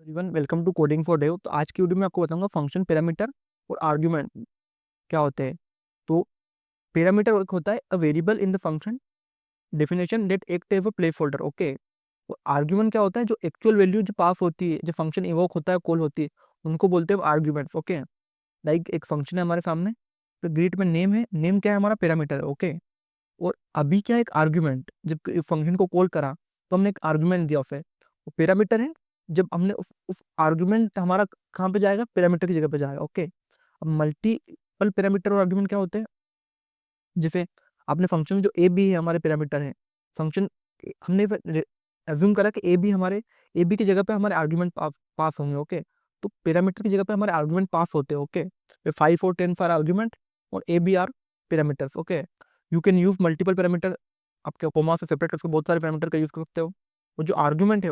Everyone, welcome to coding for Dev. तो आज की वीडियो में आपको बताऊंगा फंक्शन, पैरामीटर और आर्गुमेंट क्या होते हैं। तो पैरामीटर एक होता है a variable in the function definition that act as a placeholder. Okay. और आर्गुमेंट क्या होता है, जो एक्चुअल वैल्यू जो पास होती है, जो फंक्शन इवोक होता है, कॉल होती है, उनको बोलते हैं आर्ग्यूमेंट्स। ओके। लाइक एक फंक्शन है हमारे सामने, तो ग्रीट में नेम है, नेम क्या है हमारा, पैरामीटर है। ओके। और अभी क्या है, एक आर्ग्यूमेंट, जब फंक्शन को कॉल करा तो हमने एक आर्ग्यूमेंट दिया उसे, वो पैरामीटर है। जब हमने उस आर्ग्यूमेंट हमारा कहाँ पे जाएगा, पैरामीटर की जगह पे जाएगा। ओके। अब मल्टीपल पैरामीटर और आर्ग्यूमेंट क्या होते हैं, जैसे आपने फंक्शन में जो ए बी है हमारे पैरामीटर है, फंक्शन हमने एज्यूम करा कि ए बी हमारे, ए बी की जगह पे हमारे आर्ग्यूमेंट पास होंगे। ओके। तो पैरामीटर की जगह पे हमारे आर्ग्यूमेंट पास होते हैं। ओके। 5 और 10 फॉर आर्ग्यूमेंट और a b are parameters. Okay. You can use multiple parameter, आपके कोमा से सेपरेट करके बहुत सारे पैरामीटर का यूज कर सकते हो। और जो आर्ग्यूमेंट है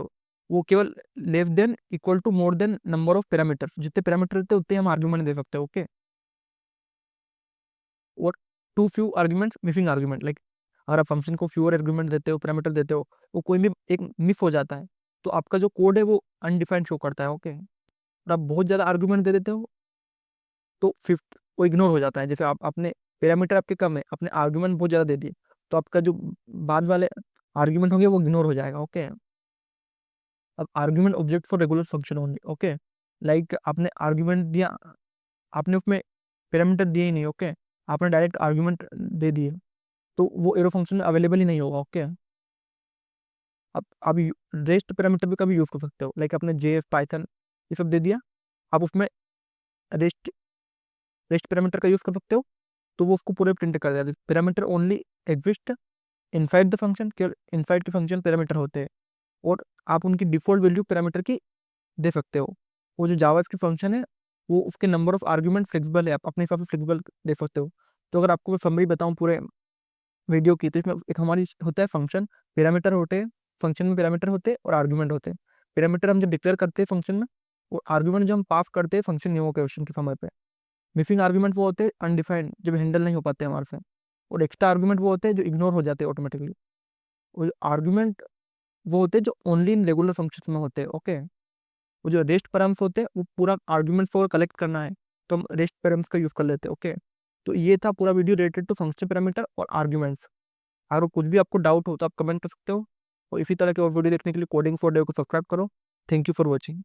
वो केवल less than equal to more than number of parameters, जितने पैरामीटर रहते हैं उतने हम आर्ग्यूमेंट दे सकते हैं। ओके। और too few argument missing argument, like अगर आप फंक्शन को फ्यूअर आर्ग्यूमेंट देते हो, पैरामीटर देते हो, वो कोई भी एक मिस हो जाता है, तो आपका जो कोड है वो अनडिफाइंड शो करता है। ओके। और आप बहुत ज़्यादा आर्ग्यूमेंट दे देते हो तो फिफ्थ वो इग्नोर हो जाता है। जैसे आप अपने पैरामीटर आपके कम है, अपने आर्ग्यूमेंट बहुत ज़्यादा दे दिए, तो आपका जो बाद वाले आर्ग्यूमेंट होंगे वो इग्नोर हो जाएगा। ओके। अब argument object for regular function only. Okay. Like आपने आर्ग्यूमेंट दिया, आपने उसमें पैरामीटर दिए ही नहीं। ओके। आपने डायरेक्ट आर्ग्यूमेंट दे दिए, तो वो एरो फंक्शन में अवेलेबल ही नहीं होगा। ओके। आप रेस्ट पैरामीटर भी कभी यूज कर सकते हो, लाइक आपने जेएफ पाइथन ये सब दे दिया, आप उसमें रेस्ट रेस्ट पैरामीटर का यूज कर सकते हो, तो वो उसको पूरे प्रिंट कर देगा। Parameter only exist inside the function, केवल इनसाइड के फंक्शन पैरामीटर होते हैं, और आप उनकी डिफॉल्ट वैल्यू पैरामीटर की दे सकते हो। वो जो जावा के फंक्शन है, वो उसके नंबर ऑफ आर्ग्यूमेंट फ्लेक्सिबल है, आप अपने हिसाब से फ्लेक्सिबल दे सकते हो। तो अगर आपको मैं समरी बताऊं पूरे वीडियो की, तो इसमें एक हमारी होता है फंक्शन, पैरामीटर होते हैं, फंक्शन में पैरामीटर होते हैं और आर्ग्यूमेंट होते हैं। पैरामीटर हम जब डिक्लेयर करते हैं फंक्शन में, और आर्ग्यूमेंट जब हम पास करते हैं फंक्शन इन्वोकेशन के समय पे। मिसिंग आर्ग्यूमेंट वो होते हैं अनडिफाइंड, जब हैंडल नहीं हो पाते हमारे से। और एक्स्ट्रा आर्ग्यूमेंट वो होते हैं जो इग्नोर हो जाते हैं ऑटोमेटिकली। और आर्ग्यूमेंट वो होते हैं जो ओनली इन रेगुलर फंक्शन में होते हैं। ओके। वो जो रेस्ट पैराम्स होते हैं, वो पूरा आर्ग्यूमेंट को कलेक्ट करना है, तो हम रेस्ट पैराम्स का यूज कर लेते हैं। ओके। तो ये था पूरा video related to function parameter और आर्ग्यूमेंट्स। अगर कुछ भी आपको डाउट हो तो आप कमेंट कर सकते हो, और इसी तरह के और वीडियो देखने के लिए कोडिंग फॉर डेव को सब्सक्राइब करो। Thank you for watching.